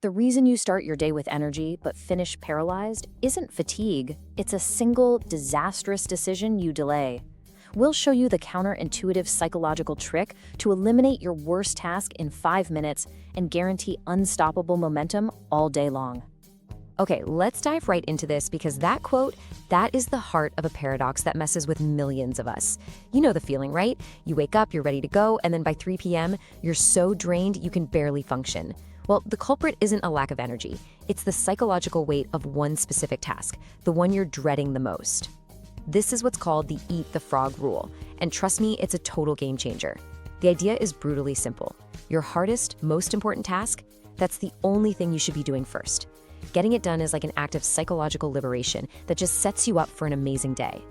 The reason you start your day with energy but finish paralyzed isn't fatigue, it's a single, disastrous decision you delay. We'll show you the counterintuitive psychological trick to eliminate your worst task in 5 minutes and guarantee unstoppable momentum all day long. Okay, let's dive right into this because that quote, that is the heart of a paradox that messes with millions of us. You know the feeling, right? You wake up, you're ready to go, and then by 3 p.m., you're so drained you can barely function. Well, the culprit isn't a lack of energy. It's the psychological weight of one specific task, the one you're dreading the most. This is what's called the eat the frog rule, and trust me, it's a total game changer. The idea is brutally simple. Your hardest, most important task, that's the only thing you should be doing first. Getting it done is like an act of psychological liberation that just sets you up for an amazing day.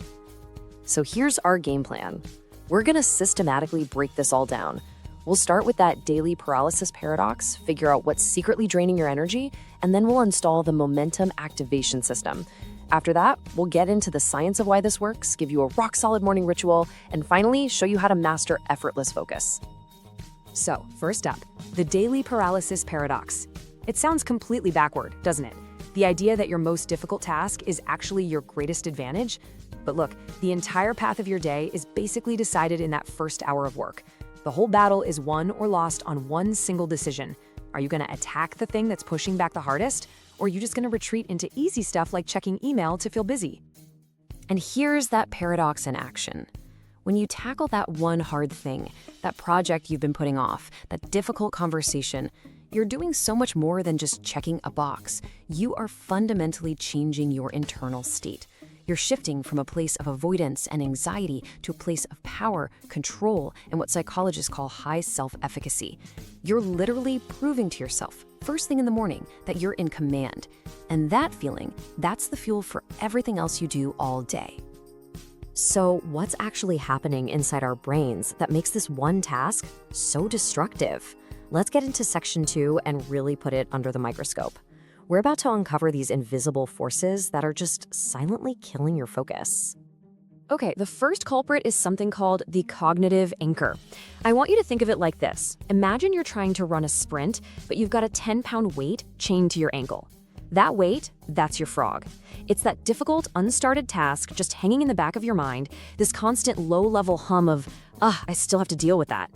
So here's our game plan. We're gonna systematically break this all down. We'll start with that daily paralysis paradox, figure out what's secretly draining your energy, and then we'll install the momentum activation system. After that, we'll get into the science of why this works, give you a rock-solid morning ritual, and finally, show you how to master effortless focus. So, first up, the daily paralysis paradox. It sounds completely backward, doesn't it? The idea that your most difficult task is actually your greatest advantage? But look, the entire path of your day is basically decided in that first hour of work. The whole battle is won or lost on one single decision. Are you going to attack the thing that's pushing back the hardest? Or are you just going to retreat into easy stuff like checking email to feel busy? And here's that paradox in action. When you tackle that one hard thing, that project you've been putting off, that difficult conversation, you're doing so much more than just checking a box. You are fundamentally changing your internal state. You're shifting from a place of avoidance and anxiety to a place of power, control, and what psychologists call high self-efficacy. You're literally proving to yourself, first thing in the morning, that you're in command. And that feeling, that's the fuel for everything else you do all day. So what's actually happening inside our brains that makes this one task so destructive? Let's get into section 2 and really put it under the microscope. We're about to uncover these invisible forces that are just silently killing your focus. Okay, the first culprit is something called the cognitive anchor. I want you to think of it like this. Imagine you're trying to run a sprint, but you've got a 10-pound weight chained to your ankle. That weight, that's your frog. It's that difficult, unstarted task just hanging in the back of your mind, this constant low-level hum of, I still have to deal with that.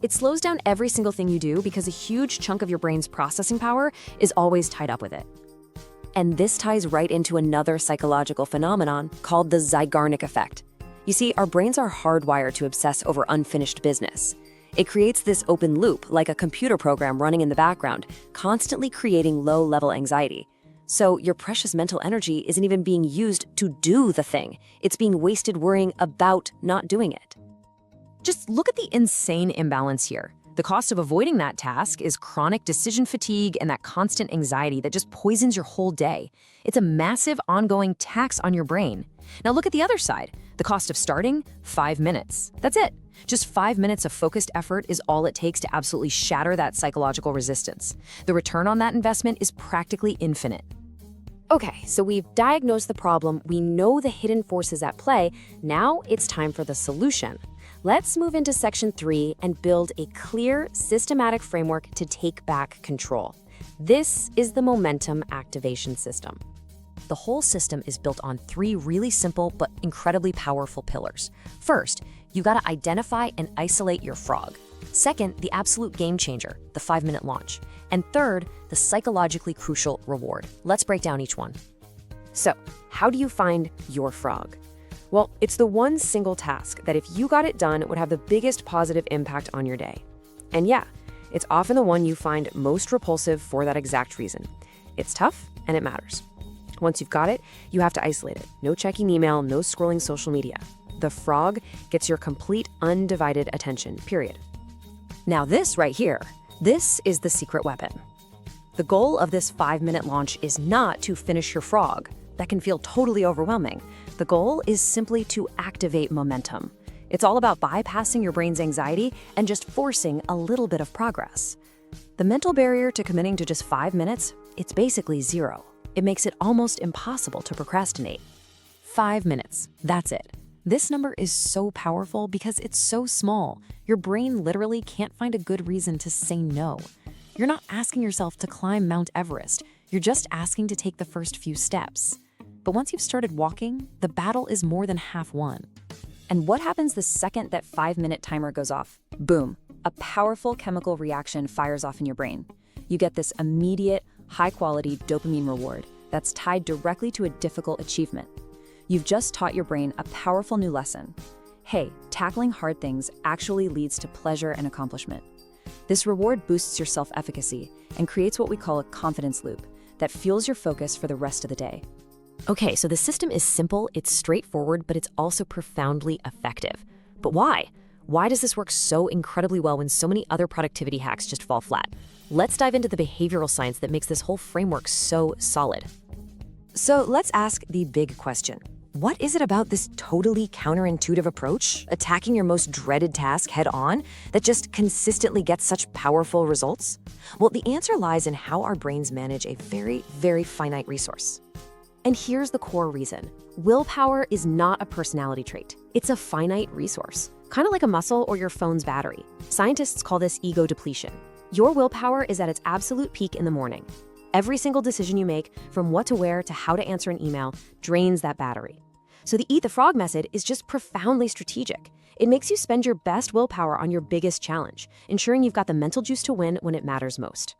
It slows down every single thing you do because a huge chunk of your brain's processing power is always tied up with it. And this ties right into another psychological phenomenon called the Zeigarnik Effect. You see, our brains are hardwired to obsess over unfinished business. It creates this open loop, like a computer program running in the background, constantly creating low-level anxiety. So your precious mental energy isn't even being used to do the thing. It's being wasted worrying about not doing it. Just look at the insane imbalance here. The cost of avoiding that task is chronic decision fatigue and that constant anxiety that just poisons your whole day. It's a massive ongoing tax on your brain. Now look at the other side. The cost of starting, 5 minutes. That's it. Just 5 minutes of focused effort is all it takes to absolutely shatter that psychological resistance. The return on that investment is practically infinite. Okay, so we've diagnosed the problem, we know the hidden forces at play, now it's time for the solution. Let's move into section 3 and build a clear, systematic framework to take back control. This is the momentum activation system. The whole system is built on 3 really simple but incredibly powerful pillars. First, you gotta identify and isolate your frog. Second, the absolute game changer, the 5-minute launch. And third, the psychologically crucial reward. Let's break down each one. So, how do you find your frog? Well, it's the one single task that if you got it done would have the biggest positive impact on your day. And yeah, it's often the one you find most repulsive for that exact reason. It's tough and it matters. Once you've got it, you have to isolate it. No checking email, no scrolling social media. The frog gets your complete undivided attention, period. Now this right here, this is the secret weapon. The goal of this 5-minute launch is not to finish your frog. That can feel totally overwhelming. The goal is simply to activate momentum. It's all about bypassing your brain's anxiety and just forcing a little bit of progress. The mental barrier to committing to just 5 minutes, it's basically 0. It makes it almost impossible to procrastinate. 5 minutes, that's it. This number is so powerful because it's so small. Your brain literally can't find a good reason to say no. You're not asking yourself to climb Mount Everest. You're just asking to take the first few steps. But once you've started walking, the battle is more than half won. And what happens the second that 5-minute timer goes off? Boom, a powerful chemical reaction fires off in your brain. You get this immediate, high-quality dopamine reward that's tied directly to a difficult achievement. You've just taught your brain a powerful new lesson. Hey, tackling hard things actually leads to pleasure and accomplishment. This reward boosts your self-efficacy and creates what we call a confidence loop that fuels your focus for the rest of the day. Okay, so the system is simple, it's straightforward, but it's also profoundly effective. But why? Why does this work so incredibly well when so many other productivity hacks just fall flat? Let's dive into the behavioral science that makes this whole framework so solid. So let's ask the big question. What is it about this totally counterintuitive approach, attacking your most dreaded task head on, that just consistently gets such powerful results? Well, the answer lies in how our brains manage a very, very finite resource. And here's the core reason. Willpower is not a personality trait. It's a finite resource, kind of like a muscle or your phone's battery. Scientists call this ego depletion. Your willpower is at its absolute peak in the morning. Every single decision you make, from what to wear to how to answer an email, drains that battery. So the eat the frog method is just profoundly strategic. It makes you spend your best willpower on your biggest challenge, ensuring you've got the mental juice to win when it matters most.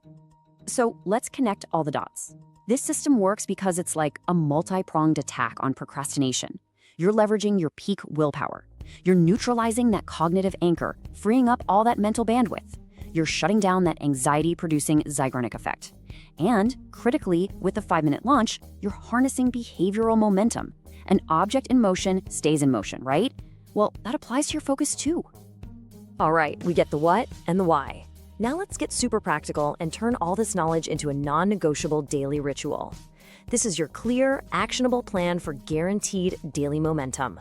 So let's connect all the dots. This system works because it's like a multi-pronged attack on procrastination. You're leveraging your peak willpower. You're neutralizing that cognitive anchor, freeing up all that mental bandwidth. You're shutting down that anxiety-producing Zeigarnik Effect. And, critically, with the 5-minute launch, you're harnessing behavioral momentum. An object in motion stays in motion, right? Well, that applies to your focus too. All right, we get the what and the why. Now let's get super practical and turn all this knowledge into a non-negotiable daily ritual. This is your clear, actionable plan for guaranteed daily momentum.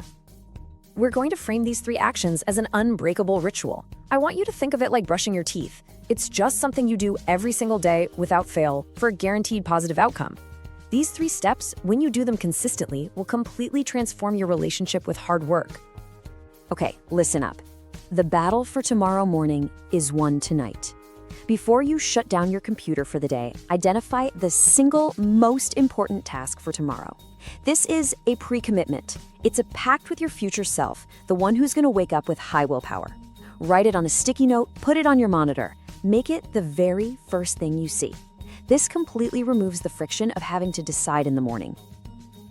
We're going to frame these 3 actions as an unbreakable ritual. I want you to think of it like brushing your teeth. It's just something you do every single day without fail for a guaranteed positive outcome. These 3 steps, when you do them consistently, will completely transform your relationship with hard work. Okay, listen up. The battle for tomorrow morning is won tonight. Before you shut down your computer for the day, identify the single most important task for tomorrow. This is a pre-commitment. It's a pact with your future self, the one who's going to wake up with high willpower. Write it on a sticky note, put it on your monitor. Make it the very first thing you see. This completely removes the friction of having to decide in the morning.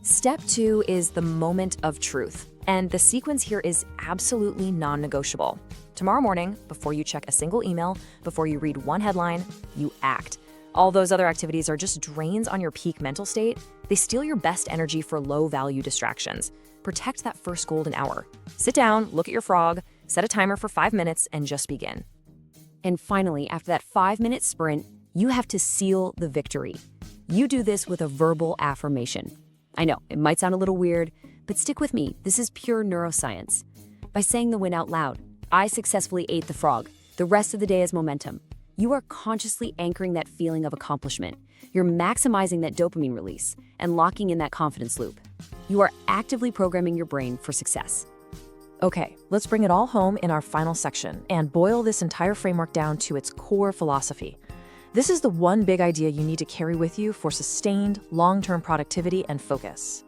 Step 2 is the moment of truth. And the sequence here is absolutely non-negotiable. Tomorrow morning, before you check a single email, before you read one headline, you act. All those other activities are just drains on your peak mental state. They steal your best energy for low-value distractions. Protect that first golden hour. Sit down, look at your frog, set a timer for 5 minutes, and just begin. And finally, after that 5-minute sprint, you have to seal the victory. You do this with a verbal affirmation. I know, it might sound a little weird, but stick with me, this is pure neuroscience. By saying the win out loud, I successfully ate the frog. The rest of the day is momentum. You are consciously anchoring that feeling of accomplishment. You're maximizing that dopamine release and locking in that confidence loop. You are actively programming your brain for success. Okay, let's bring it all home in our final section and boil this entire framework down to its core philosophy. This is the one big idea you need to carry with you for sustained, long-term productivity and focus.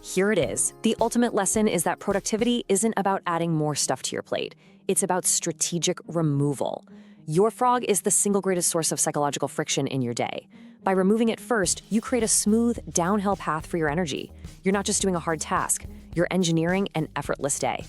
Here it is. The ultimate lesson is that productivity isn't about adding more stuff to your plate. It's about strategic removal. Your frog is the single greatest source of psychological friction in your day. By removing it first, you create a smooth, downhill path for your energy. You're not just doing a hard task, you're engineering an effortless day.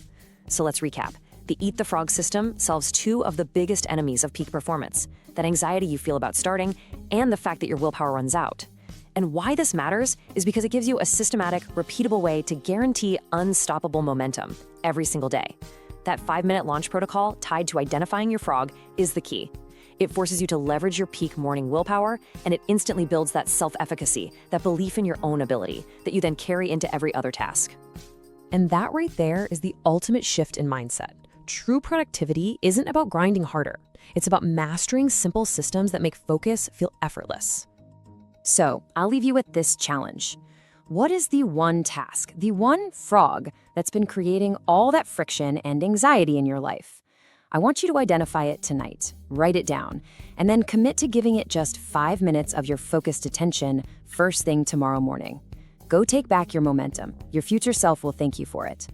So let's recap. The Eat the Frog system solves 2 of the biggest enemies of peak performance, that anxiety you feel about starting and the fact that your willpower runs out. And why this matters is because it gives you a systematic, repeatable way to guarantee unstoppable momentum every single day. That 5-minute launch protocol tied to identifying your frog is the key. It forces you to leverage your peak morning willpower, and it instantly builds that self-efficacy, that belief in your own ability that you then carry into every other task. And that right there is the ultimate shift in mindset. True productivity isn't about grinding harder. It's about mastering simple systems that make focus feel effortless. So, I'll leave you with this challenge. What is the one task, the one frog that's been creating all that friction and anxiety in your life? I want you to identify it tonight, write it down, and then commit to giving it just 5 minutes of your focused attention first thing tomorrow morning. Go take back your momentum. Your future self will thank you for it.